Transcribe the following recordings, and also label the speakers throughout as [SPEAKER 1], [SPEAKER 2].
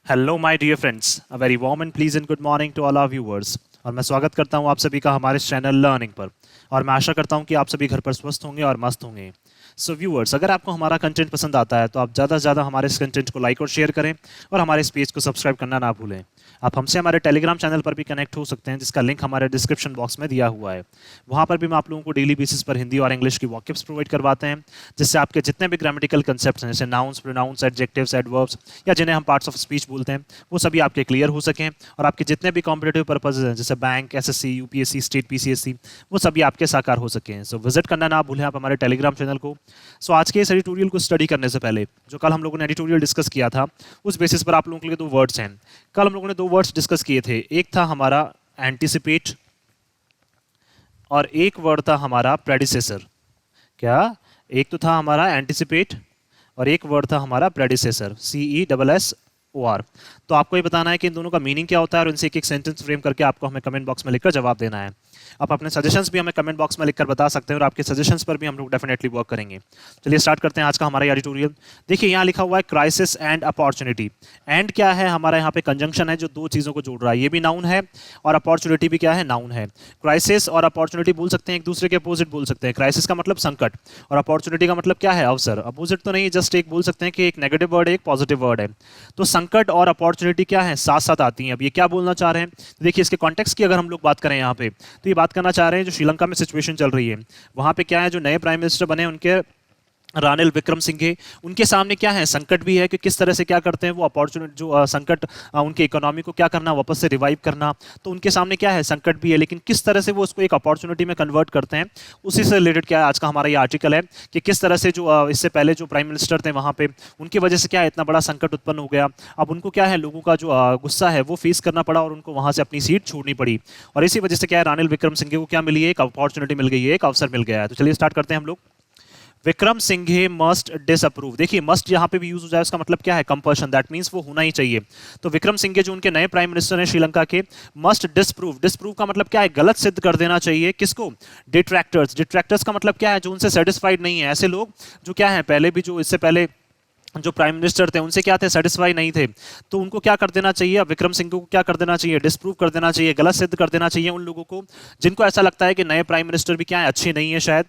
[SPEAKER 1] Hello my dear friends, a very warm and pleasant good morning to all our viewers. और मैं स्वागत करता हूं आप सभी का हमारे इस चैनल लर्निंग पर। और मैं आशा करता हूं कि आप सभी घर पर स्वस्थ होंगे और मस्त होंगे। सो व्यूअर्स, अगर आपको हमारा कंटेंट पसंद आता है तो आप ज़्यादा से ज़्यादा हमारे इस कंटेंट को लाइक और शेयर करें और हमारे इस पेज को सब्सक्राइब करना ना भूलें। आप हमसे हमारे टेलीग्राम चैनल पर भी कनेक्ट हो सकते हैं, जिसका लिंक हमारे डिस्क्रिप्शन बॉक्स में दिया हुआ है। वहाँ पर भी मैं आप लोगों को डेली बेसिस पर हिंदी और इंग्लिश की वॉकिब्स प्रोवाइड करवाते हैं, जिससे आपके जितने भी ग्रामेटिकल कंसेप्ट हैं, जैसे नाउन्स, प्रोनाउंस, एडजेक्टिव्स, एडवर्ब्स या जिन्हें हम पार्ट्स ऑफ स्पीच बोलते हैं, वो सभी आपके क्लियर हो सकें और आपके जितने भी कॉम्पिटेटिव पर्पसेज हैं, जैसे bank, SSC, UPSC, state PCSC, वो सभी आपके साकार हो सकें। सो विजिट करना ना भूलें आप हमारे टेलीग्राम चैनल को। सो आज के इस एडिटोरियल को स्टडी करने से पहले, जो कल हम लोगों ने एडिटोरियल डिस्कस किया था, उस बेसिस पर आप लोगों के लिए दो वर्ड्स हैं। कल हम लोगों ने दो वर्ड्स डिस्कस किए थे। एक था हमारा एंटिसिपेट और एक वर्ड था हमारा प्रेडिसेसर। क्या? एक तो था हमारा एंटिसिपेट और एक वर्ड था हमारा प्रेडिसेसर, CESSOR। तो आपको ये बताना है कि इन दोनों का मीनिंग क्या होता है और इनसे एक एक सेंटेंस फ्रेम करके आपको हमें कमेंट बॉक्स में लिखकर जवाब देना है। आप अपने सजेशंस भी हमें कमेंट बॉक्स में लिखकर बता सकते हैं और आपके सजेशंस पर भी हम लोग डेफिनेटली वर्क करेंगे। चलिए स्टार्ट करते हैं आज का हमारा एडिटोरियल। देखिए यहाँ लिखा हुआ है क्राइसिस एंड अपॉर्चुनिटी। एंड क्या है? हमारा यहाँ पे कंजंक्शन है जो दो चीज़ों को जोड़ रहा है, ये भी नाउन है और अपॉर्चुनिटी भी क्या है? नाउन है। क्राइसिस और अपॉर्चुनिटी बोल सकते हैं एक दूसरे के अपोजिट बोल सकते हैं। क्राइसिस का मतलब संकट और अपॉर्चुनिटी का मतलब क्या है? अवसर। अपोजिट तो नहीं, जस्ट एक बोल सकते हैं कि एक नेगेटिव वर्ड है, एक पॉजिटिव वर्ड है। तो संकट और अपॉर्चुनिटी क्या है? साथ साथ आती हैं। अब ये क्या बोलना चाह रहे हैं? देखिए इसके कॉन्टेक्स्ट की अगर हम लोग बात करें यहाँ पे, तो ये बात करना चाह रहे हैं जो श्रीलंका में सिचुएशन चल रही है, वहां पे क्या है, जो नए प्राइम मिनिस्टर बने उनके रानिल विक्रमसिंघे, उनके सामने क्या है? संकट भी है कि किस तरह से क्या करते हैं वो अपॉर्चुनिटी जो संकट उनके इकोनॉमी को क्या करना, वापस से रिवाइव करना। तो उनके सामने क्या है? संकट भी है, लेकिन किस तरह से वो उसको एक अपॉर्चुनिटी में कन्वर्ट करते हैं, उसी से रिलेटेड क्या है आज का हमारा ये आर्टिकल है कि किस तरह से जो इससे पहले जो प्राइम मिनिस्टर थे वहां पे, उनकी वजह से क्या है इतना बड़ा संकट उत्पन्न हो गया। अब उनको क्या है, लोगों का जो गुस्सा है वो फेस करना पड़ा और उनको वहां से अपनी सीट छोड़नी पड़ी। और इसी वजह से क्या है, रानिल विक्रमसिंघे को क्या मिली है? एक अपॉर्चुनिटी मिल गई है, एक अवसर मिल गया है। तो चलिए स्टार्ट करते हैं हम लोग। Wickremesinghe must disapprove. देखिए मस्ट यहाँ पे भी यूज हो जाए, उसका मतलब क्या है? कंपल्शन। दैट मींस वो होना ही चाहिए। तो विक्रमसिंघे जो उनके नए प्राइम मिनिस्टर हैं श्रीलंका के, मस्ट डिसप्रूव। डिसप्रूव का मतलब क्या है? गलत सिद्ध कर देना चाहिए। किसको? डिट्रैक्टर्स। डिट्रैक्टर्स का मतलब क्या है? जो उनसे सेटिस्फाइड नहीं है, ऐसे लोग जो क्या है, पहले भी जो इससे पहले जो प्राइम मिनिस्टर थे उनसे क्या थे? सेटिस्फाई नहीं थे। तो उनको क्या कर देना चाहिए? विक्रम सिंह को क्या कर देना चाहिए? डिस्प्रूव कर देना चाहिए, गलत सिद्ध कर देना चाहिए उन लोगों को जिनको ऐसा लगता है कि नए प्राइम मिनिस्टर भी क्या है, अच्छे नहीं है शायद।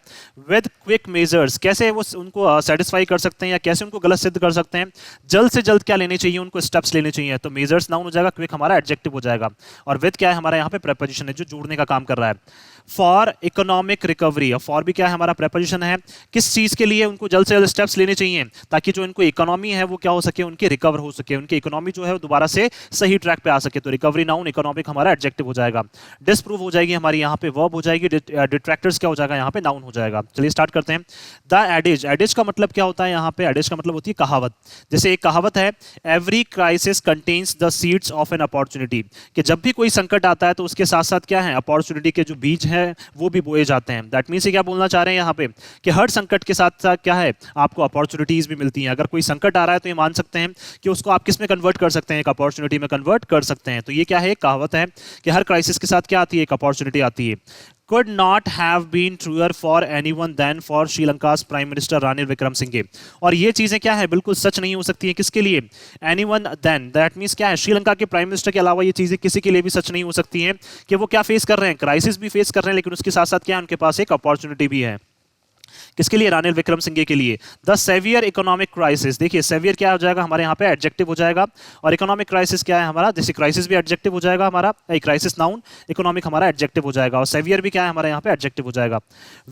[SPEAKER 1] With quick measures. कैसे वो उनको सेटिस्फाई कर सकते हैं या कैसे उनको गलत सिद्ध कर सकते हैं? जल्द से जल्द क्या लेने चाहिए? उनको स्टेप्स लेने चाहिए। तो मेजर्स नाउन हो जाएगा, क्विक हमारा एडजेक्टिव हो जाएगा और विद क्या है हमारा यहाँ पे प्रेपोजिशन है जो जोड़ने का काम कर रहा है। For economic recovery. और फॉर भी क्या है हमारा प्रेपोजिशन है। किस चीज के लिए उनको जल्द से जल्द स्टेप्स लेने चाहिए? ताकि जो इनको इकोनॉमी है वो क्या हो सके, उनकी रिकवर हो सके, उनकी इकोनॉमी जो है वो दोबारा से सही ट्रैक पे आ सके। तो रिकवरी नाउन, इकोनॉमिक हमारा एडजेक्टिव हो जाएगा। डिसप्रूव हो जाएगी हमारी यहाँ पे वर्ब हो जाएगी। डिट्रैक्टर्स क्या हो जाएगा यहाँ पे? नाउन हो जाएगा। चलिए स्टार्ट करते हैं। The adage. एडिज का मतलब क्या होता है यहाँ पे? एडिज का मतलब होती है कहावत। जैसे एक कहावत है, every crisis contains the seeds of an opportunity, कि जब भी कोई संकट आता है तो उसके साथ साथ क्या है? अपॉर्चुनिटी के जो बीज हैं वो भी बोए जाते हैं। दैट मीन्स क्या बोलना चाह रहे हैं यहाँ पे कि हर संकट के साथ साथ क्या है, आपको अपॉर्चुनिटीज भी मिलती हैं। अगर कोई संकट आ रहा है तो ये मान सकते हैं कि उसको आप किस में कन्वर्ट कर सकते हैं? एक अपॉर्चुनिटी में कन्वर्ट कर सकते हैं। तो ये क्या है? एक कहावत है कि हर क्राइसिस के साथ क्या आती है? एक अपॉर्चुनिटी आती है। could not have been truer for anyone than for श्रीलंका's प्राइम मिनिस्टर रानिल विक्रमसिंघे। और ये चीजें क्या है, बिल्कुल सच नहीं हो सकती है। किसके लिए? Anyone then. दैट मींस क्या है, श्रीलंका के प्राइम मिनिस्टर के अलावा ये चीजें किसी के लिए भी सच नहीं हो सकती हैं कि वो क्या फेस कर रहे हैं? क्राइसिस भी फेस कर रहे हैं, लेकिन उसके साथ साथ क्या है, उनके पास एक अपॉर्चुनिटी भी है। किसके लिए? रानिल विक्रमसिंघे के लिए। The severe economic crisis. देखिए सेवियर क्या हो जाएगा हमारे यहाँ पे? एडजेक्टिव हो जाएगा। और इकोनॉमिक क्राइसिस क्या है हमारा? जैसे क्राइसिस भी एडजेक्टिव हो जाएगा हमारा, क्राइसिस नाउन, इकोनॉमिक हमारा एडजेक्टिव हो जाएगा और सेवियर भी क्या है हमारे यहाँ पे? एडजेक्टिव हो जाएगा।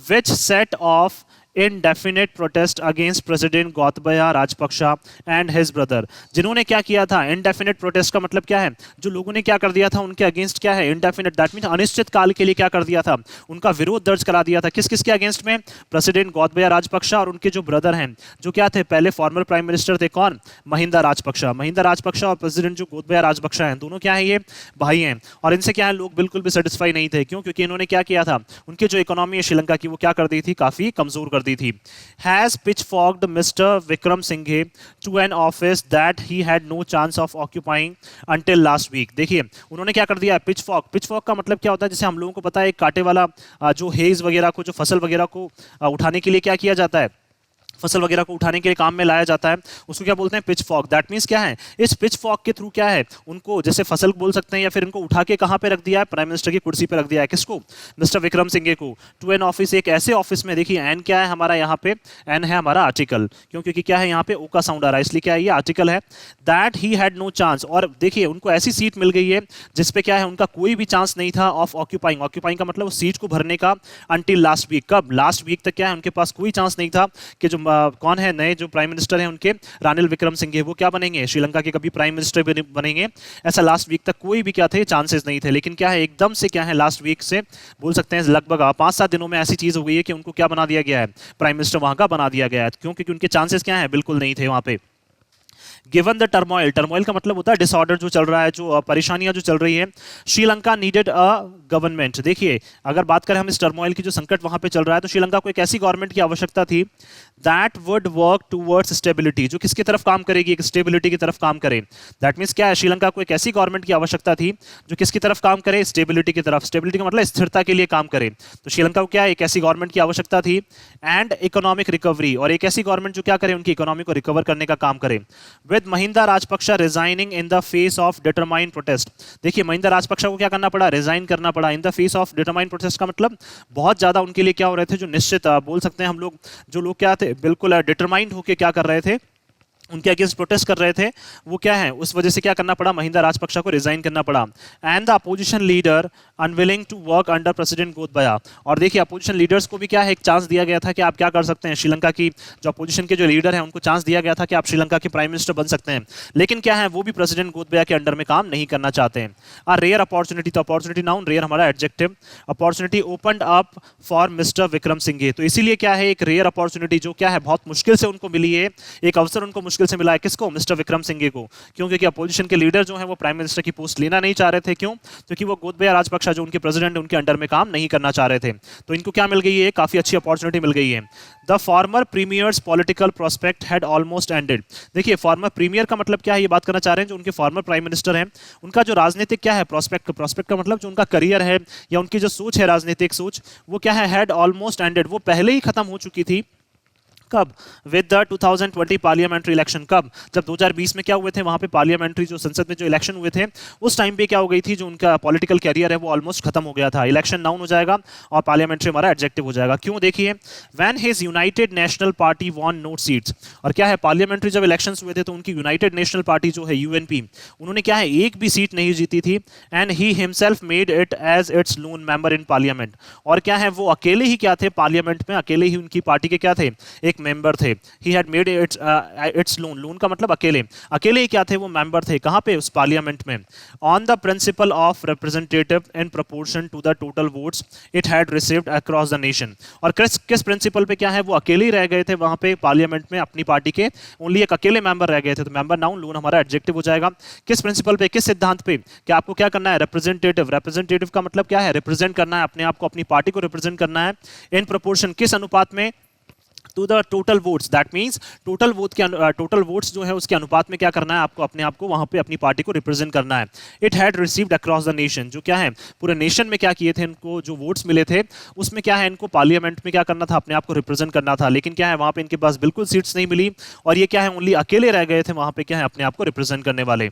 [SPEAKER 1] Which set of indefinite protest against President Gotabaya Rajapaksa and his brother। जिन्होंने क्या किया था? indefinite protest का मतलब क्या है? जो लोगों ने क्या कर दिया था उनके अगेंस्ट क्या है? indefinite, that means अनिश्चित काल के लिए क्या कर दिया था? उनका विरोध दर्ज करा दिया था। किस किस के अगेंस्ट में? प्रेसिडेंट गोतबाया राजपक्षा और उनके जो ब्रदर हैं, जो क्या थे? पहले फॉर्मर प्राइम मिनिस्टर थे। कौन? महिंदा राजपक्षा। महिंदा राजपक्षा और प्रेसिडेंट जो गोतबाया राजपक्षा हैं, दोनों क्या है? ये भाई हैं। और इनसे क्या है, लोग बिल्कुल भी सेटिस्फाई नहीं थे। क्यों? क्योंकि इन्होंने क्या किया था? उनकी जो इकोनॉमी है श्रीलंका की, वो क्या कर दी थी? काफी कमजोर कर दी थी। Has pitchforked mister Wickremesinghe to an office that he had no chance of occupying until last week. देखिए उन्होंने क्या कर दिया? पिचफॉर्क। पिचफॉर्क का मतलब क्या होता है? जैसे हम लोगों को पता है एक कांटे वाला जो हेज वगैरह को, जो फसल वगैरह को उठाने के लिए क्या किया जाता है? फसल वगैरह को उठाने के लिए काम में लाया जाता है, उसको क्या बोलते हैं, पिच फॉक। दैट मीन्स क्या है, इस पिच फॉक के थ्रू क्या है, उनको जैसे फसल बोल सकते हैं या फिर इनको उठा के कहाँ पे रख दिया है, प्राइम मिनिस्टर की कुर्सी पे रख दिया है। किसको, मिस्टर विक्रम सिंघे को। टू एन ऑफिस, एक ऐसे ऑफिस में, देखिए एन क्या है हमारा यहाँ पे, एन है हमारा आर्टिकल, क्यों, क्योंकि क्या है यहाँ पे ओ का साउंड आ रहा है, इसलिए क्या है ये आर्टिकल है। That he had no chance, और देखिए उनको ऐसी सीट मिल गई है जिसपे क्या है उनका कोई भी चांस नहीं था ऑफ ऑक्यूपाइंग। ऑक्यूपाइंग का मतलब उस सीट को भरने का, अंटिल लास्ट वीक। कब, लास्ट वीक तक क्या है उनके पास कोई चांस नहीं था कि जो कौन है नए जो प्राइम मिनिस्टर हैं उनके, रानिल विक्रमसिंघे, वो क्या बनेंगे, श्रीलंका के कभी प्राइम मिनिस्टर बनेंगे। ऐसा लास्ट वीक तक कोई भी क्या थे, चांसेस नहीं थे। लेकिन क्या है एकदम से क्या है लास्ट वीक से बोल सकते हैं लगभग 5-7 दिनों में ऐसी चीज हो गई है कि उनको क्या बना दिया गया है, प्राइम मिनिस्टर वहां का बना दिया गया है। क्यों, क्योंकि उनके चांसेस क्या है, बिल्कुल नहीं थे वहां पे। गिवन द टर्मोइल, टर्मोइल का मतलब होता है डिसऑर्डर जो चल रहा है, जो परेशानियां जो चल रही है, श्रीलंका नीडेड अ गवर्नमेंट। देखिए अगर बात करें हम इस टर्मोइल की, जो संकट वहां पे चल रहा है, तो श्रीलंका को एक ऐसी गवर्नमेंट की आवश्यकता थी that would work towards stability, जो किसकी तरफ काम करेगी, एक स्टेबिलिटी की तरफ काम करे। दैट मीन्स क्या है, श्रीलंका को एक ऐसी गवर्नमेंट की आवश्यकता थी जो किसकी तरफ काम करे, स्टेबिलिटी की तरफ। स्टेबिलिटी का मतलब स्थिरता के लिए काम करे। तो श्रीलंका को क्या है, एक ऐसी गवर्नमेंट की आवश्यकता थी। एंड इकोनॉमिक रिकवरी, और एक ऐसी गवर्नमेंट जो क्या करे, उनकी इकोनॉमी को रिकवर करने का काम करे। With Mahinda Rajapaksa resigning in the face of determined protest. देखिए महिंदा राजपक्षा को क्या करना पड़ा, रिजाइन करना पड़ा in the face of determined protest, का मतलब बहुत ज्यादा उनके लिए क्या हो रहे थे, जो निश्चित बोल सकते हैं हम लोग, जो लोग क्या थे, बिल्कुल डिटरमाइंड होके क्या कर रहे थे, उनके अगेंस्ट प्रोटेस्ट कर रहे थे, वो क्या है, उस वजह से क्या करना पड़ा, महिंदा राजपक्षा को रिजाइन करना पड़ा। And the opposition leader unwilling to work under president Gotabaya. और देखिए अपोजिशन लीडर्स को भी क्या है, एक चांस दिया गया था कि आप क्या कर सकते हैं, श्रीलंका की जो अपोजिशन के जो लीडर हैं उनको चांस दिया गया था कि आप श्रीलंका के प्राइम मिनिस्टर बन सकते हैं। लेकिन क्या है, वो भी प्रेसिडेंट गोतबाया के अंडर में काम नहीं करना चाहते हैं। आ रेयर अपॉर्चुनिटी, तो अपॉर्चुनिटी नाउन, रेयर हमारा adjective. Opportunity opened up for mister Wickremesinghe, तो इसीलिए क्या है, एक रेयर अपॉर्चुनिटी जो क्या है बहुत मुश्किल से उनको मिली है, एक अवसर उनको मुश्किल से मिला है। किसको, मिस्टर विक्रम सिंघे को। क्यों, क्योंकि अपोजिशन के लीडर जो है वो प्राइम मिनिस्टर की पोस्ट लेना नहीं चाह रहे थे। क्यों, क्योंकि वो गोतबाया राजपक्षा जो उनके प्रेसिडेंट उनके अंडर में काम नहीं करना चाह रहे थे। तो इनको क्या मिल गई है, काफी अच्छी अपॉर्चुनिटी मिल गई है। The former premiers political prospect had almost ended. देखिए फॉर्मर प्रीमियर का मतलब क्या है, ये बात करना चाह रहे हैं जो उनके फॉर्मर प्राइम मिनिस्टर हैं, उनका जो राजनीतिक क्या है प्रोस्पेक्ट, प्रोस्पेक्ट का मतलब जो उनका करियर है या उनकी जो सोच है, राजनीतिक सोच, वो क्या है, हैड ऑलमोस्ट एंडेड, वो पहले ही खत्म हो चुकी थी। कब, विद द 2020 पार्लियामेंट्री इलेक्शन। कब, जब 2020 में क्या हुए थे वहां पे पार्लियामेंट्री जो संसद में जो इलेक्शन हुए थे, उस टाइम पे क्या हो गई थी, जो उनका पॉलिटिकल कैरियर है वो ऑलमोस्ट खत्म हो गया था। इलेक्शन नाउन हो जाएगा और पार्लियामेंट्री हमारा एडजेक्टिव हो जाएगा। क्यों, देखिए when his United National Party won no seats, और क्या है पार्लियामेंट्री जब इलेक्शंस हुए थे तो उनकी यूनाइटेड नेशनल पार्टी जो है यूएनपी, उन्होंने क्या है एक भी सीट नहीं जीती थी। And he himself made it as its lone member in parliament, और क्या है वो अकेले ही क्या थे पार्लियामेंट में, अकेले ही उनकी पार्टी के क्या थे, एक मेंबर थे। He had made its loan, loan का मतलब अकेले, अकेले ही क्या थे वो मेंबर थे, कहां पे, उस पार्लियामेंट में। On the principle of representative in proportion to the total votes it had received across the nation, और किस प्रिंसिपल पे क्या है वो अकेले ही रह गए थे वहां पे पार्लियामेंट में अपनी पार्टी के, ओनली एक अकेले मेंबर रह गए थे। तो मेंबर नाउन, लोन हमारा एडजेक्टिव हो जाएगा। किस प्रिंसिपल पे, किस सिद्धांत पे, कि आपको क्या करना है, रिप्रेजेंटेटिव। रिप्रेजेंटेटिव का मतलब क्या है, रिप्रेजेंट करना है अपने आप को, अपनी पार्टी को रिप्रेजेंट करना है। इन प्रोपोर्शन, किस अनुपात में, to the total votes. That means total votes जो है उसके अनुपात में क्या करना है आपको, अपने आप को वहां पे अपनी पार्टी को रिप्रेजेंट करना है। It had received across the nation, जो क्या है पूरे नेशन में क्या किए थे, इनको जो वोट्स मिले थे उसमें क्या है इनको पार्लियामेंट में क्या करना था, अपने आप को रिप्रेजेंट करना था। लेकिन क्या है वहां पे इनके पास बिल्कुल सीट्स नहीं मिली, और ये क्या है ओनली अकेले रह गए थे वहां पे क्या है अपने आप को रिप्रेजेंट करने वाले।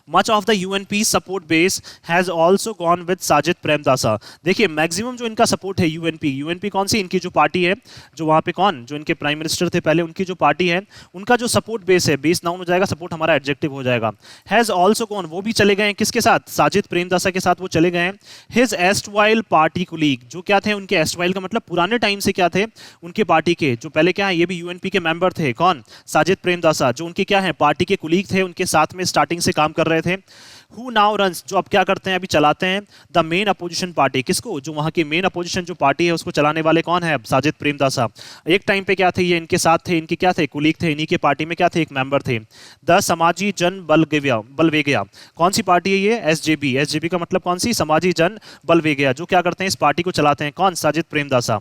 [SPEAKER 1] Much of the UNP support base has also gone with Sajid Premadasa. देखिए मैक्सिमम जो इनका सपोर्ट है यूएनपी कौन सी, इनकी जो पार्टी है, जो वहां पे कौन, जो इनके प्राइम मिनिस्टर थे पहले, उनकी जो पार्टी है, उनका जो सपोर्ट बेस है, बेस नाउन हो जाएगा, सपोर्ट हमारा एडजेक्टिव हो जाएगा। हैज ऑल्सो गॉन, वो भी चले गए किसके साथ, साजिद प्रेमदासा के साथ वो चले गए। हिज एस्टवाइल पार्टी कुलीग, जो क्या थे उनके, एस्टवाइल का मतलब पुराने टाइम से क्या थे उनके पार्टी के, जो पहले क्या है ये भी यूएनपी के मेंबर थे, कौन, साजिद प्रेमदासा, जो उनके क्या है पार्टी के कुलीग थे, उनके साथ में स्टार्टिंग से काम कर रहे थे। Who now runs, जो अब क्या करते हैं, अभी चलाते हैं, द मेन अपोजिशन पार्टी, किसको, जो वहां की मेन अपोजिशन जो पार्टी है उसको चलाने वाले कौन है, साजिद प्रेमदासा। एक टाइम पे क्या थे ये इनके साथ थे, इनके क्या थे कुलीग थे, इन्हीं के पार्टी में क्या थे एक मेंबर थे। द समाजी जन बलवेगिया, कौन सी पार्टी है ये, एसजेबी का मतलब कौन सी, समाजी जन बलवेगिया, जो क्या करते हैं इस पार्टी को चलाते हैं, कौन, Sajith Premadasa.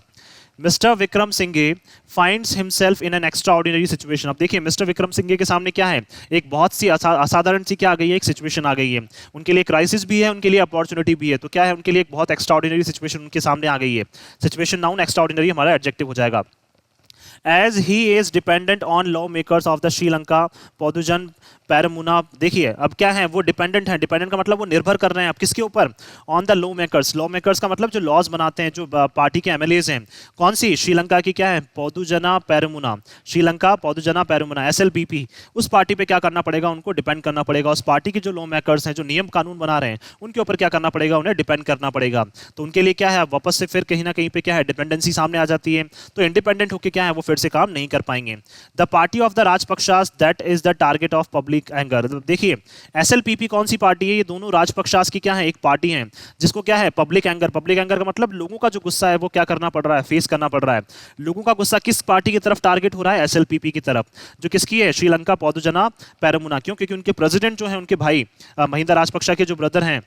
[SPEAKER 1] Mister Wickremesinghe finds himself in an extraordinary situation. अब देखिए मिस्टर विक्रम सिंघे के सामने क्या है, एक बहुत सी असाधारण सी क्या आ गई है, एक सिचुएशन आ गई है। उनके लिए क्राइसिस भी है, उनके लिए अपॉर्चुनिटी भी है। तो क्या है उनके लिए एक बहुत एक्स्ट्राऑर्डिनरी सिचुएशन उनके सामने आ गई है। सिचुएशन नाउन, एक्स्ट्राऑर्डिनरी हमारा एडजेक्टिव हो जाएगा। As he is dependent on law makers of the Sri Lanka Podujana Peramuna. देखिए अब क्या है, वो डिपेंडेंट है। डिपेंडेंट का मतलब वो निर्भर कर रहे हैं, अब किसके ऊपर? On the law makers. Law makers का मतलब जो लॉज बनाते हैं, जो पार्टी के एमएलएज हैं। कौन सी? श्रीलंका की क्या है? पौदुजना पैरमुना। श्रीलंका पौदुजना पैरमुना, एसएलपीपी। उस पार्टी पे क्या करना पड़ेगा? उनको डिपेंड करना पड़ेगा। उस पार्टी के जो लॉ मेकर्स हैं, जो नियम कानून बना रहे हैं, उनके ऊपर क्या करना पड़ेगा? उन्हें डिपेंड करना पड़ेगा। तो उनके लिए क्या है, वापस से फिर कहीं ना कहीं पे क्या है, डिपेंडेंसी सामने आ जाती है। तो इंडिपेंडेंट होकर क्या है, वो फिर से काम नहीं कर पाएंगे। The party of the Rajapaksas that is the target of public anger. देखिए एसएलपीपी कौन सी पार्टी है? ये दोनों राजपक्षास की क्या है, एक पार्टी है, जिसको क्या है, पब्लिक एंगर। पब्लिक एंगर का मतलब लोगों का जो गुस्सा है वो क्या करना पड़ रहा है, फेस करना पड़ रहा है। लोगों का गुस्सा किस पार्टी की तरफ टारगेट हो रहा है? एसएलपीपी की तरफ, जो किसकी है? श्रीलंका पौदुजना पैरमुना। क्यों? क्योंकि उनके प्रेसिडेंट जो है, उनके भाई महिंदा राजपक्षा के जो ब्रदर हैं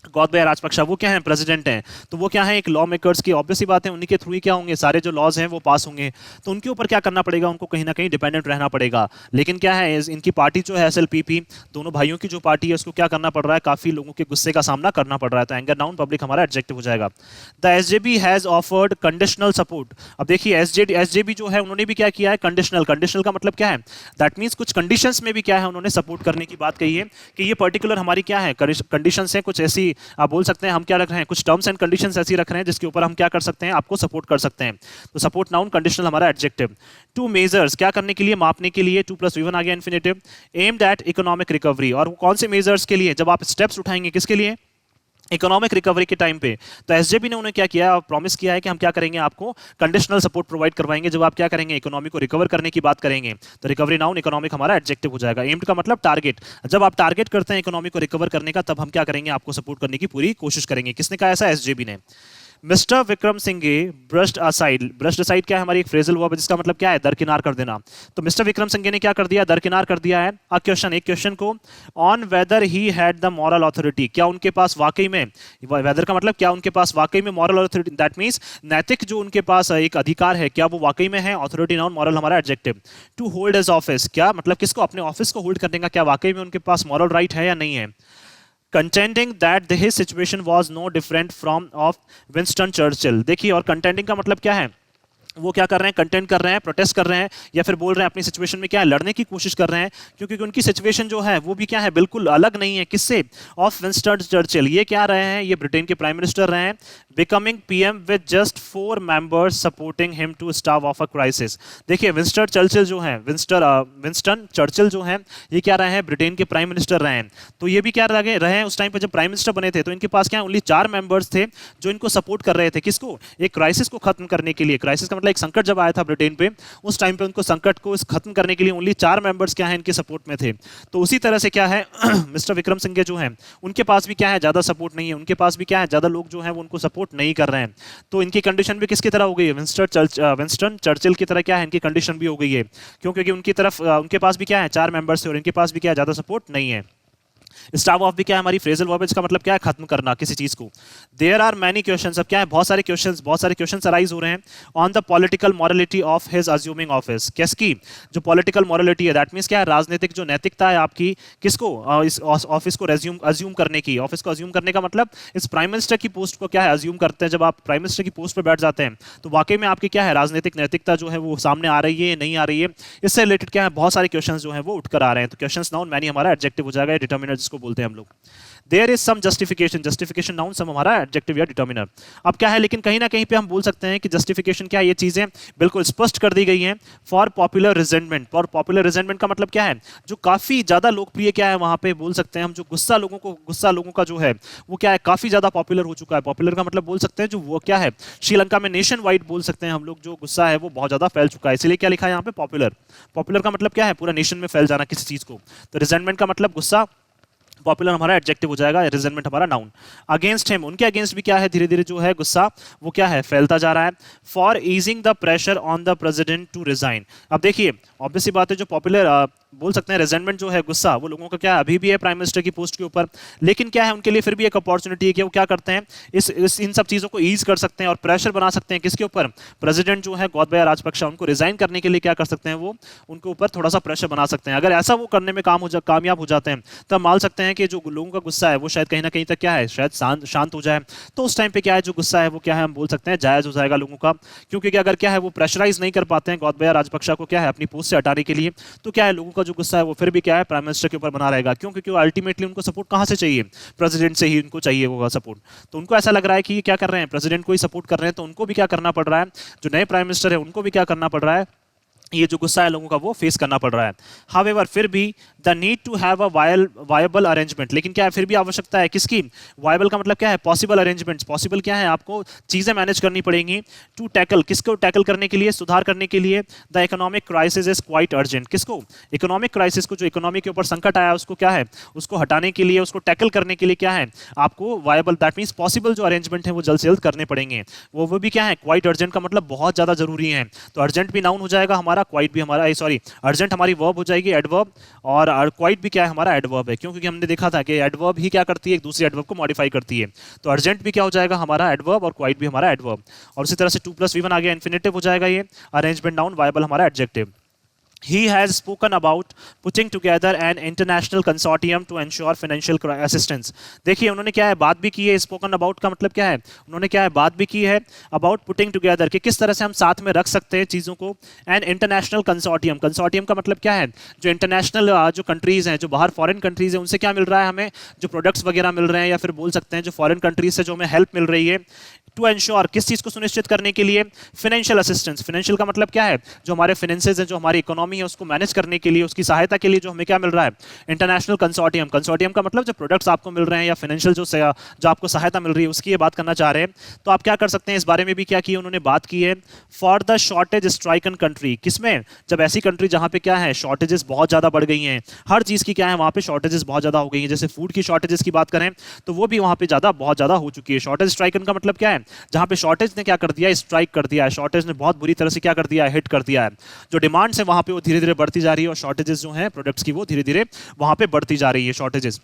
[SPEAKER 1] गोतबाया राजपक्षा, वो क्या है, प्रेसिडेंट हैं। तो वो क्या है, एक लॉ मेकर्स की ऑब्वियस ही बात है, उन्हीं के थ्रू ही क्या होंगे, सारे जो लॉज हैं वो पास होंगे। तो उनके ऊपर क्या करना पड़ेगा? उनको कहीं ना कहीं डिपेंडेंट रहना पड़ेगा। लेकिन क्या है, इनकी पार्टी जो है एसएलपीपी, दोनों भाइयों की जो पार्टी है, उसको क्या करना पड़ रहा है? काफी लोगों के गुस्से का सामना करना पड़ रहा है। तो एंगर नाउन, पब्लिक हमारा एडजेक्टिव हो जाएगा। The SJB has offered conditional support. अब देखिए एसजेबी जो है, उन्होंने भी क्या किया है? कंडीशनल। कंडीशनल का मतलब क्या है? दैट मीन्स कुछ कंडीशंस में भी क्या है, उन्होंने सपोर्ट करने की बात कही है कि ये पर्टिकुलर हमारी क्या है, कंडीशंस है कुछ ऐसी, आप बोल सकते हैं हम क्या रख रहे हैं, कुछ टर्म्स एंड कंडीशंस ऐसी रख रहे हैं जिसके ऊपर हम क्या कर सकते हैं, आपको सपोर्ट कर सकते हैं। तो सपोर्ट नाउन, कंडीशनल हमारा एडजेक्टिव। टू मेजर्स, क्या करने के लिए? मापने के लिए। 2+V1 आ गया infinitive. Aimed at economic recovery, और वो कौन से मेजर्स के लिए? जब आप स्टेप्स उठाएंगे, किसके लिए? इकोनॉमिक रिकवरी के टाइम पे। तो एसजेबी ने उन्हें क्या किया, प्रॉमिस किया है कि हम क्या करेंगे, आपको कंडीशनल सपोर्ट प्रोवाइड करवाएंगे जब आप क्या करेंगे, इकोनॉमी को रिकवर करने की बात करेंगे। तो रिकवरी नाउन, इकोनॉमिक हमारा एडजेक्टिव हो जाएगा। एम्ड का मतलब टारगेट। जब आप टारगेट करते हैं इकोनॉमी को रिकवर करने का, तब हम क्या करेंगे, आपको सपोर्ट करने की पूरी कोशिश करेंगे। किसने कहा ऐसा? एसजेबी ने। Mister Wickremesinghe brushed aside. Brushed aside क्या है, हमारी एक फ्रेजल वर्ब है जिसका मतलब क्या है, दरकिनार कर देना। तो मिस्टर विक्रम सिंघे ने क्या कर दिया, दरकिनार कर दिया है अ क्वेश्चन, एक क्वेश्चन को, on whether he had the moral authority, क्या उनके पास वाकई में, वेदर का मतलब क्या उनके पास वाकई में मॉरल अथॉरिटी, दैट मींस नैतिक जो उनके पास एक अधिकार है, क्या वो वाकई में है? अथॉरिटी नाउन, मॉरल हमारा adjective. To hold his office, क्या मतलब किसको, अपने ऑफिस को होल्ड करने का क्या वाकई में उनके पास मॉरल राइट है या नहीं है? contending that his situation was no different from of Winston Churchill. देखिए, और contending का मतलब क्या है, वो क्या कर रहे हैं, कंटेंट कर रहे हैं, प्रोटेस्ट कर रहे हैं, या फिर बोल रहे हैं अपनी सिचुएशन में क्या है, लड़ने की कोशिश कर रहे हैं। क्योंकि उनकी सिचुएशन जो है वो भी क्या है, बिल्कुल अलग नहीं है। किससे? Of Winston Churchill. ये क्या रहे हैं, ये ब्रिटेन के प्राइम मिनिस्टर रहे हैं। Becoming PM with just 4 members supporting him to stave off a crisis. देखिए विंस्टन चर्चिल जो है, विंस्टन चर्चिल जो है, ये क्या रहे हैं, ब्रिटेन के प्राइम मिनिस्टर रहे हैं। तो ये भी क्या रहे हैं, उस टाइम पर जब प्राइम मिनिस्टर बने थे, तो इनके पास क्या ओनली 4 मेंबर्स थे जो इनको सपोर्ट कर रहे थे। किसको? एक क्राइसिस को खत्म करने के लिए। क्राइसिस का मतलब एक संकट जब आया था ब्रिटेन पे, उस टाइम पे उनको संकट को खत्म करने के लिए ओनली 4 मेंबर्स क्या है, इनके सपोर्ट में थे। तो उसी तरह से क्या है, मिस्टर विक्रम सिंघे जो हैं, उनके पास भी क्या है, ज्यादा सपोर्ट नहीं है। उनके पास भी क्या है, ज्यादा लोग जो हैं वो उनको सपोर्ट नहीं कर रहे हैं। तो इनकी कंडीशन भी किसकी तरह हो गई है, विंस्टन चर्चिल की तरह क्या है, इनकी कंडीशन भी हो गई है। क्यों? क्योंकि उनकी तरफ उनके पास भी क्या है, 4 मेंबर्स थे, और इनके पास भी क्या है, ज्यादा सपोर्ट नहीं है। स्टाव ऑफ भी क्या है, हमारी फ्रेजल वर्ब है, इसका मतलब क्या है, खत्म करना किसी चीज को। देयर आर मैनी क्वेश्चंस, अब क्या है, बहुत सारे क्वेश्चंस अराइज हो रहे हैं on the political morality of his assuming office. किसकी? जो पॉलिटिकल मॉरलिटी है, दैट मींस क्या है, राजनीतिक जो नैतिकता है आपकी, किसको, इस ऑफिस को अज्यूम करने की। ऑफिस को अज्यूम करने का मतलब इस प्राइम मिनिस्टर की पोस्ट को क्या है, अज्यूम करते हैं। जब आप प्राइम मिनिस्टर की पोस्ट पर बैठ जाते हैं, तो वाकई में आपकी क्या है, राजनीतिक नैतिकता जो है वो सामने आ रही है, नहीं आ रही है। इससे रिलेटेड क्या है, बहुत सारे क्वेश्चन जो है वो उठकर आ रहे हैं। तो क्वेश्चन नाउन, मैनी हमारा एडजेक्टिव हो जाएगा, डिटर्मिनर जिसको बोलते हैं हम लोग। There is some justification, justification noun, some हमारा एडजेक्टिव या डिटर्मिनर। अब क्या है, लेकिन कहीं ना कहीं पे हम बोल सकते हैं कि जस्टिफिकेशन क्या है, ये चीजें बिल्कुल स्पष्ट कर दी गई हैं for popular resentment. For popular resentment का मतलब क्या है, जो काफी ज्यादा लोकप्रिय क्या है, वहां पे बोल सकते हैं हम, जो गुस्सा लोगों का जो है वो क्या है, काफी ज्यादा पॉपुलर हो चुका है। पॉपुलर का मतलब बोल सकते हैं जो वो क्या है, श्रीलंका में नेशन वाइड बोल सकते हैं हम लोग, जो गुस्सा है वो बहुत ज्यादा फैल चुका है। इसलिए क्या लिखा है यहाँ पे, पॉपुलर। पॉपुलर का मतलब क्या है, पूरा नेशन में फैल जाना किसी चीज को। तो रिजेंटमेंट का मतलब गुस्सा, पॉपुलर हमारा एडजेक्टिव हो जाएगा, रिजेंटमेंट हमारा नाउन। अगेंस्ट हिम, उनके अगेंस्ट भी क्या है, धीरे धीरे जो है गुस्सा वो क्या है, फैलता जा रहा है। For easing the pressure on the president to resign. अब देखिए ऑब्वियसली बात है, जो पॉपुलर बोल सकते हैं रेजेंटमेंट जो है, गुस्सा, वो लोगों का क्या है अभी भी है प्राइम मिनिस्टर की पोस्ट के ऊपर, लेकिन क्या है उनके लिए फिर भी एक अपॉर्चुनिटी है कि वो क्या करते हैं इस इन सब चीज़ों को ईज कर सकते हैं और प्रेशर बना सकते हैं किसके ऊपर, प्रेसिडेंट जो है गोतबाया राजपक्षे, उनको रिजाइन करने के लिए क्या कर सकते हैं, वो उनके ऊपर थोड़ा सा प्रेशर बना सकते हैं। अगर ऐसा वो करने में कामयाब हो जाते हैं तब मान सकते हैं कि जो लोगों का गुस्सा है वो शायद कहीं ना कहीं तक क्या है शायद शांत हो जाए। तो उस टाइम पे क्या है जो गुस्सा है वो क्या है हम बोल सकते हैं जायज हो जाएगा लोगों का, क्योंकि क्या अगर क्या है वो प्रेशराइज नहीं कर पाते हैं गोतबाया राजपक्षे को क्या है अपनी पोस्ट से हटाने के लिए, तो क्या है लोगों का जो गुस्सा है वो फिर भी क्या है प्राइम मिनिस्टर के ऊपर बना रहेगा। क्यों? क्योंकि अल्टीमेटली उनको सपोर्ट कहां से चाहिए, प्रेसिडेंट से ही उनको चाहिए होगा सपोर्ट। तो उनको ऐसा लग रहा है कि ये क्या कर रहे हैं, प्रेसिडेंट को ही सपोर्ट कर रहे हैं, तो उनको भी क्या करना पड़ रहा है, जो नए प्राइम मिनिस्टर है उनको भी क्या करना पड़ रहा है, ये जो गुस्सा है लोगों का वो फेस करना पड़ रहा है। हावेवर फिर भी the need to have a viable arrangement, लेकिन क्या है फिर भी आवश्यकता है किसकी, वायबल का मतलब क्या है पॉसिबल अरेंजमेंट्स, पॉसिबल क्या है आपको चीजें मैनेज करनी पड़ेंगी टू टैकल, किसको टैकल करने के लिए, सुधार करने के लिए, the economic crisis is quite urgent, किसको, इकोनॉमिक क्राइसिस को, जो इकोनॉमी के ऊपर संकट आया उसको क्या है उसको हटाने के लिए, उसको टैकल करने के लिए क्या है आपको वायबल दैट मीन्स पॉसिबल जो अरेंजमेंट है वो जल्द से जल्द करने पड़ेंगे। वो भी क्या है क्वाइट अर्जेंट का मतलब बहुत ज्यादा जरूरी है। तो अर्जेंट भी नाउन हो जाएगा हमारा, क्वाइट भी हमारा सॉरी अर्जेंट हमारी वर्ब हो जाएगी एडवर्ब, और क्वाइट भी क्या है हमारा एडवर्ब है, क्योंकि हमने देखा था कि एडवर्ब ही क्या करती है एक दूसरे एडवर्ब को मॉडिफाई करती है। तो अर्जेंट भी क्या हो जाएगा हमारा एडवर्ब और क्वाइट भी हमारा एडवर्ब, और इसी तरह से 2+V1 आ गया इन्फिनेटिव हो जाएगा ये, अरेंजमेंट नाउन, वायबल हमारा adjective. He has spoken about putting together an international consortium to ensure financial assistance। देखिए उन्होंने क्या है बात भी की है, spoken about का मतलब क्या है, उन्होंने क्या है बात भी की है about putting together कि किस तरह से हम साथ में रख सकते हैं चीज़ों को, an international consortium, consortium का मतलब क्या है जो इंटरनेशनल जो कंट्रीज हैं, जो बाहर फॉरेन कंट्रीज हैं उनसे क्या मिल रहा है हमें, जो प्रोडक्ट्स वगैरह मिल रहे हैं, या फिर बोल सकते हैं जो फॉरेन कंट्रीज से जो हमें हेल्प मिल रही है, टू एंश्योर किस चीज़ को सुनिश्चित करने के लिए, फाइनेंशियल असिस्टेंस, फाइनेंशियल का मतलब क्या है जो हमारे फाइनेंसेस हैं, जो हमारी इकोनॉमी है उसको मैनेज करने के लिए, उसकी सहायता के लिए जो हमें क्या मिल रहा है, इंटरनेशनल कंसोर्टियम, कंसोर्टियम का मतलब जो प्रोडक्ट्स आपको मिल रहे हैं या फाइनेंशियल जो आपको सहायता मिल रही है उसकी ये बात करना चाह रहे हैं। तो आप क्या कर सकते हैं इस बारे में भी क्या की उन्होंने बात की है, for the shortage stricken country, किसमें, जब ऐसी कंट्री जहां पे क्या है शॉर्टेजेस बहुत ज्यादा बढ़ गई हैं, हर चीज की क्या है वहां पे शॉर्टेजेस बहुत ज्यादा हो गई हैं, जैसे फूड की शॉर्टेजेस की बात करें तो वो भी वहां पे बहुत ज्यादा हो चुकी है। शॉर्टेज स्ट्राइकन का मतलब क्या है, जहां पे शॉर्टेज ने क्या कर दिया, स्ट्राइक कर दिया है, शॉर्टेज ने बहुत बुरी तरह से क्या कर दिया है, हिट कर दिया है, जो डिमांड्स है वहां पे वो धीरे धीरे बढ़ती जा रही है, और शॉर्टेजेस जो है प्रोडक्ट्स की वो धीरे धीरे वहां पे बढ़ती जा रही है शॉर्टेजेस।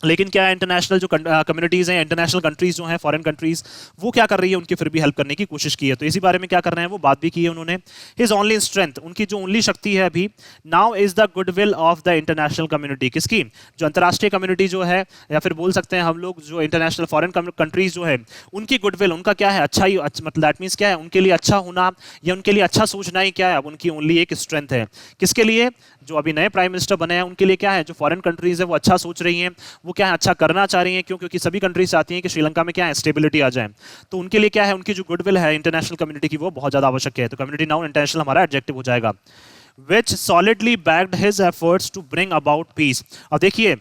[SPEAKER 1] लेकिन क्या है इंटरनेशनल जो कम्युनिटीज़ हैं, इंटरनेशनल कंट्रीज जो हैं, फॉरेन कंट्रीज, वो क्या कर रही है उनकी फिर भी हेल्प करने की कोशिश की है। तो इसी बारे में क्या कर रहे हैं वो बात भी की है उन्होंने। हिज ओनली स्ट्रेंथ, उनकी जो ओनली शक्ति है अभी, now is the goodwill of the international community, किसकी, जो अंतर्राष्ट्रीय कम्युनिटी जो है, या फिर बोल सकते हैं हम लोग जो इंटरनेशनल फॉरेन कंट्रीज जो है उनकी गुडविल, उनका क्या है अच्छा ही मतलब दैट मीन्स क्या है उनके लिए अच्छा होना या उनके लिए अच्छा सोचना ही क्या है अब उनकी ओनली एक स्ट्रेंथ है। किसके लिए, जो अभी नए प्राइम मिनिस्टर बने हैं उनके लिए क्या है, जो फॉरेन कंट्रीज है वो अच्छा सोच रही हैं, वो क्या है अच्छा करना चाह रही हैं, क्यों, क्योंकि सभी कंट्रीज चाहती हैं कि श्रीलंका में क्या है स्टेबिलिटी आ जाए। तो उनके लिए क्या है उनकी जो गुडविल है इंटरनेशनल कम्युनिटी की वो बहुत ज्यादा आवश्यक है। तो कम्युनिटी नाउन इंटरनेशनल हमारा एडजेक्टिव हो जाएगा। which solidly backed his efforts to bring about peace। अब देखिए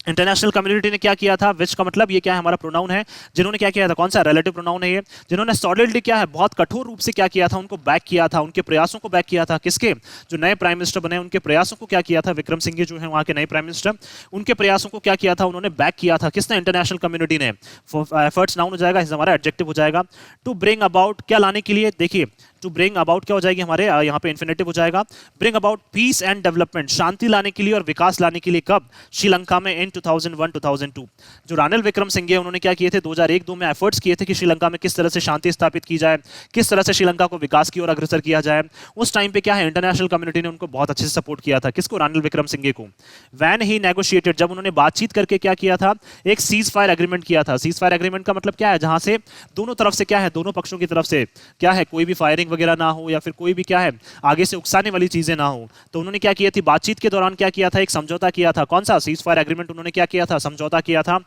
[SPEAKER 1] इंटरनेशनल कम्युनिटी ने क्या किया था, विच का मतलब ये क्या है हमारा प्रोनाउन है, जिन्होंने क्या किया था, कौन सा रिलेटिव प्रोनाउन है ये, जिन्होंने सॉलिडली क्या है बहुत कठोर रूप से क्या किया था, उनको बैक किया था, उनके प्रयासों को बैक किया था, किसके, जो नए प्राइम मिनिस्टर बने उनके प्रयासों को क्या किया था, विक्रम सिंघे जो है वहां के नए प्राइम मिनिस्टर, उनके प्रयासों को क्या किया था उन्होंने बैक किया था, किसने, इंटरनेशनल कम्युनिटी ने। एफर्ट्स नाउन हो जाएगा, हमारा एडजेक्टिव हो जाएगा। टू ब्रिंग अबाउट क्या लाने के लिए, देखिए टू ब्रिंग अबाउट क्या हो जाएगी हमारे यहाँ पे इन्फिनेटिव हो जाएगा, bring about peace and development, शांति लाने के लिए और विकास लाने के लिए, कब, श्रीलंका में इन 2001-2002। जो रानिल विक्रम सिंघे उन्होंने क्या किए थे 2001-2 में एफर्ट्स किए थे कि श्रीलंका में किस तरह से शांति स्थापित की जाए, किस तरह से श्रीलंका को विकास की ओर अग्रसर किया जाए। उस टाइम पे क्या है इंटरनेशनल कम्युनिटी ने उनको बहुत अच्छे से सपोर्ट किया था, किसको, रानिल विक्रम सिंघे को। वैन ही नेगोशिएटेड, जब उन्होंने बातचीत करके क्या किया था, एक सीज फायर एग्रीमेंट किया था। सीज फायर एग्रीमेंट का मतलब क्या है, जहां से दोनों तरफ से क्या है, दोनों पक्षों की तरफ से क्या है कोई भी फायरिंग वगैरह ना हो या फिर कोई भी क्या है आगे से उकसाने वाली चीजें ना हो। तो उन्होंने क्या किया थी, बातचीत के दौरान क्या किया था, एक समझौता किया था, कौन सा, सीज फायर एग्रीमेंट उन्होंने क्या किया था, समझौता किया था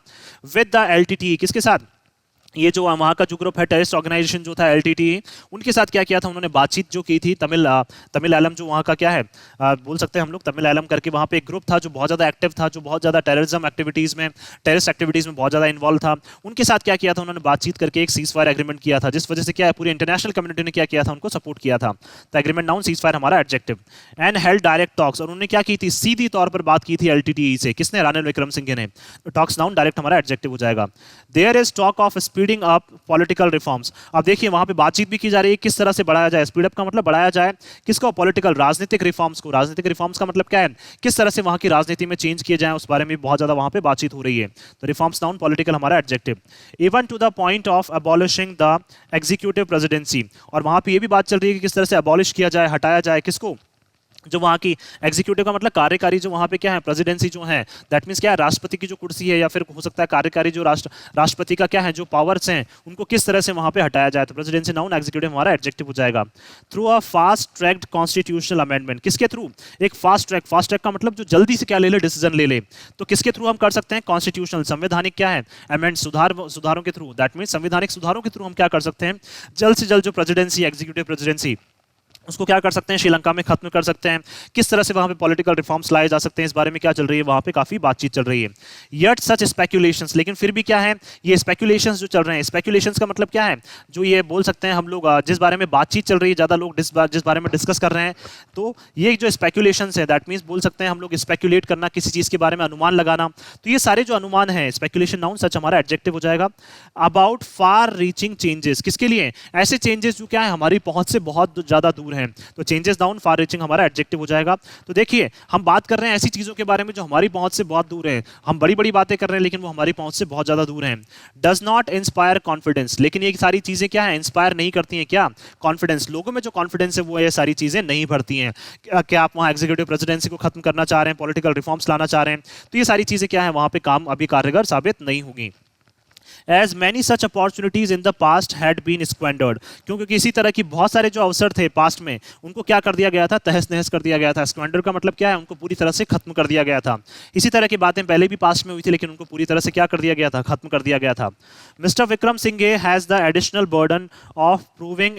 [SPEAKER 1] विद द एलटीटी, किसके साथ, ये जो वहाँ का जो ग्रुप है टेररिस्ट ऑर्गेनाइजेशन जो था एलटीटी, उनके साथ क्या किया था उन्होंने बातचीत जो की थी। तमिल एलम जो वहाँ का क्या है बोल सकते हैं हम लोग तमिल एलम करके, वहाँ पे एक ग्रुप था जो बहुत ज़्यादा एक्टिव था, जो बहुत ज़्यादा टेररिज्म एक्टिविटीज़ में, टेररिस्ट एक्टिविटीज़ में बहुत ज़्यादा इन्वॉल्व था। उनके साथ क्या किया था उन्होंने बातचीत करके एक सीज फायर एग्रीमेंट किया था, जिस वजह से क्या है पूरी इंटरनेशनल कम्युनिटी ने क्या किया था, उनको सपोर्ट किया था। तो एग्रीमेंट नाउन, सीज फायर हमारा adjective. And held direct talks, और उन्होंने क्या की थी, सीधी तौर पर बात की थी एलटीटी से, किसने, रानिल विक्रम सिंघे ने। तो टॉक्स नाउन, डायरेक्ट हमारा एडजेक्टिव हो जाएगा। There is talk of speeding up political reforms. अब देखिए वहां पे बातचीत भी की जा रही है किस तरह से बढ़ाया जाए, स्पीड अप का मतलब बढ़ाया जाए किसको, पॉलिटिकल राजनीतिक रिफॉर्म्स को। राजनीतिक रिफॉर्म्स का मतलब क्या है, किस तरह से वहां की राजनीति में चेंज किए जाए, उस बारे में बहुत ज्यादा वहां पे बातचीत हो रही है। तो रिफॉर्म्स नाउन, पॉलिटिकल हमारा adjective. Even to the point of abolishing the executive presidency, और वहां पे ये भी बात चल रही है कि किस तरह से अबॉलिश किया जाए, हटाया जाए किसको, जो वहाँ की एग्जीक्यूटिव का मतलब कार्यकारी, जो वहाँ पे क्या है प्रेसिडेंसी जो है, दैट मींस क्या है राष्ट्रपति की जो कुर्सी है, या फिर हो सकता है कार्यकारी जो राष्ट्रपति का क्या है जो पावर्स हैं, उनको किस तरह से वहाँ पे हटाया जाए। तो प्रेसिडेंसी नाउन, एग्जीक्यूटिव हमारा एडजेक्टिव हो जाएगा। Through a fast tracked constitutional amendment, किसके थ्रू, एक फास्ट ट्रैक का मतलब जो जल्दी से क्या ले ले, डिसीजन ले ले, तो किसके थ्रू हम कर सकते हैं, कॉन्स्टिट्यूशनल संवैधानिक क्या है अमेंड, सुधारों के थ्रू, दैट मींस संवैधानिक सुधारों के थ्रू हम क्या कर सकते हैं, जल्द से जल्द जो प्रेसिडेंसी, एग्जीक्यूटिव प्रेसिडेंसी, उसको क्या कर सकते हैं, श्रीलंका में खत्म कर सकते हैं। किस तरह से वहां पे पॉलिटिकल रिफॉर्म्स लाए जा सकते हैं, इस बारे में क्या चल रही है, वहां पे काफी बातचीत चल रही है। यट सच स्पेकुलेशंस, लेकिन फिर भी क्या है, ये स्पेकुलेशंस जो चल रहे हैं, स्पेकुलेशंस का मतलब क्या है, जो ये बोल सकते हैं हम लोग, जिस बारे में बातचीत चल रही है, ज्यादा लोग जिस बारे में डिस्कस कर रहे हैं, तो ये जो स्पेकुलेशंस है, दैट मींस बोल सकते हैं हम लोग स्पेकुलेट करना, किसी चीज के बारे में अनुमान लगाना। तो ये सारे जो अनुमान है, स्पेकुलेशन नाउन, सच हमारा एडजेक्टिव हो जाएगा। अबाउट फार रीचिंग चेंजेस, किसके लिए, ऐसे चेंजेस जो क्या है हमारी पहुंच से बहुत ज्यादा दूर हैं, तो चेंजेस डाउन, फार रीचिंग हमारा एडजेक्टिव हो जाएगा। तो देखिए हम बात कर रहे हैं ऐसी चीजों के बारे में जो हमारी पहुंच से बहुत दूर है, हम बड़ी बड़ी बातें कर रहे हैं लेकिन वो हमारी पहुंच से बहुत ज्यादा दूर हैं। डज नॉट इंस्पायर कॉन्फिडेंस, लेकिन ये सारी चीजें क्या है, इंस्पायर नहीं करती हैं क्या, कॉन्फिडेंस, लोगों में जो कॉन्फिडेंस है वो ये सारी चीजें नहीं भरती हैं। क्या आप वहां एग्जीक्यूटिव प्रेसिडेंसी को खत्म करना चाह रहे हैं, पॉलिटिकल रिफॉर्म्स लाना चाह रहे हैं, तो ये सारी चीजें क्या है वहां पे काम अभी कारगर साबित नहीं होगी। As many such opportunities in the past had been squandered, क्योंकि इसी तरह की बहुत सारे जो अवसर थे पास्ट में, उनको क्या कर दिया गया था, तहस नहस कर दिया गया था। स्क्वेंडर का मतलब क्या है, उनको पूरी तरह से खत्म कर दिया गया था। इसी तरह की बातें पहले भी पास्ट में हुई थी लेकिन उनको पूरी तरह से क्या कर दिया गया था, खत्म कर दिया गया था। Mister Wickremesinghe has the additional burden of proving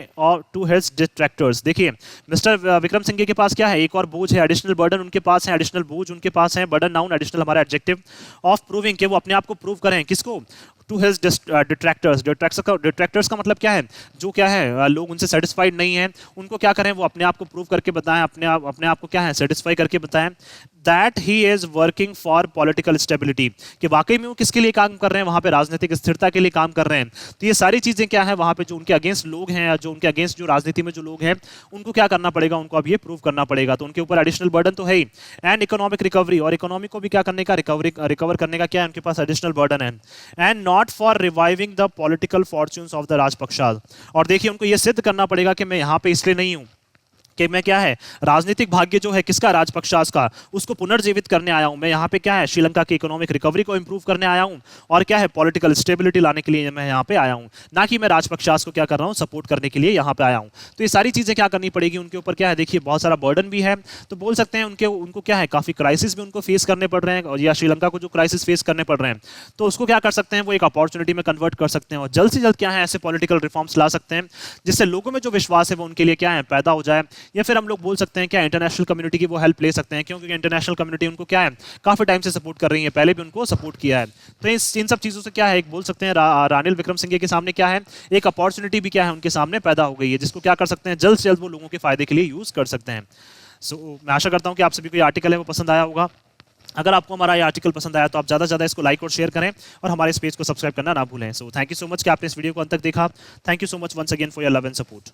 [SPEAKER 1] to his detractors, देखिए मिस्टर विक्रम सिंघे के पास क्या है, एक और बोझ है, एडिशनल बर्डन उनके पास है, एडिशनल बोझ उनके पास है, बर्डन नाउन, एडिशनल हमारा एडजेक्टिव, ऑफ प्रूविंग के वो अपने आप को प्रूव करें, किसको, टू हिज डिट्रैक्टर्स। डिट्रैक्टर्स का मतलब क्या है, जो क्या है लोग उनसे सेटिस्फाइड नहीं है, उनको क्या करें, वो अपने आप को प्रूव करके बताएं, अपने आप को क्या है सेटिस्फाई करके बताएं, that he is working for political stability, कि वाकई में वो किसके लिए काम कर रहे हैं, वहां पे राजनीतिक स्थिरता के लिए काम कर रहे हैं। तो ये सारी चीजें क्या है, वहां पे जो उनके अगेंस्ट लोग हैं, जो उनके अगेंस्ट जो राजनीति में जो लोग हैं, उनको क्या करना पड़ेगा, उनको अब ये प्रूव करना पड़ेगा। तो उनके ऊपर एडिशनल बर्डन तो है ही, एंड इकोनॉमिक रिकवरी, और इकोनॉमी को भी क्या करने का, रिकवर करने का क्या है उनके पास एडिशनल बर्डन है, and not for reviving the political fortunes of the Rajapaksas. और देखिए उनको ये सिद्ध करना पड़ेगा कि मैं यहाँ पे इसलिए नहीं हूँ कि मैं क्या है राजनीतिक भाग्य जो है किसका, राजपक्षास का, उसको पुनर्जीवित करने आया हूं। मैं यहाँ पे क्या है श्रीलंका की इकोनॉमिक रिकवरी को इंप्रूव करने आया हूं, और क्या है पॉलिटिकल स्टेबिलिटी लाने के लिए मैं यहाँ पे आया हूं, ना कि मैं राजपक्षास को क्या कर रहा हूँ, सपोर्ट करने के लिए यहाँ पे आया हूँ। तो ये सारी चीजें क्या करनी पड़ेगी उनके ऊपर, क्या है देखिए बहुत सारा बर्डन भी है, तो बोल सकते हैं उनको क्या है काफी क्राइसिस भी उनको फेस करने पड़ रहे हैं, और या श्रीलंका को जो क्राइसिस फेस करने पड़ रहे हैं, तो उसको क्या कर सकते हैं, वो एक अपॉर्चुनिटी में कन्वर्ट कर सकते हैं, और जल्द से जल्द क्या है ऐसे पॉलिटिकल रिफॉर्म्स ला सकते हैं जिससे लोगों में जो विश्वास है वो उनके लिए क्या है पैदा हो जाए। या फिर हम लोग बोल सकते हैं क्या इंटरनेशनल कम्युनिटी की वो हेल्प ले सकते हैं, क्योंकि इंटरनेशनल कम्युनिटी उनको क्या है काफी टाइम से सपोर्ट कर रही है, पहले भी उनको सपोर्ट किया है। तो इन सब चीजों से क्या है एक बोल सकते हैं रानिल विक्रमसिंघे के सामने क्या है एक अपॉर्चुनिटी भी क्या है उनके सामने पैदा हो गई है, जिसको क्या कर सकते हैं जल्द से जल्द वो लोगों के फायदे के लिए यूज कर सकते हैं। सो मैं आशा करता हूं कि आप सभी को ये आर्टिकल है वो पसंद आया होगा। अगर आपको हमारा ये आर्टिकल पसंद आया तो आप ज़्यादा से ज़्यादा इसको लाइक और शेयर करें, और हमारे इस पेज को सब्सक्राइब करना ना भूलें। So thank you so much कि आपने इस वीडियो को अंत तक देखा। Thank you so much once again for your love and support.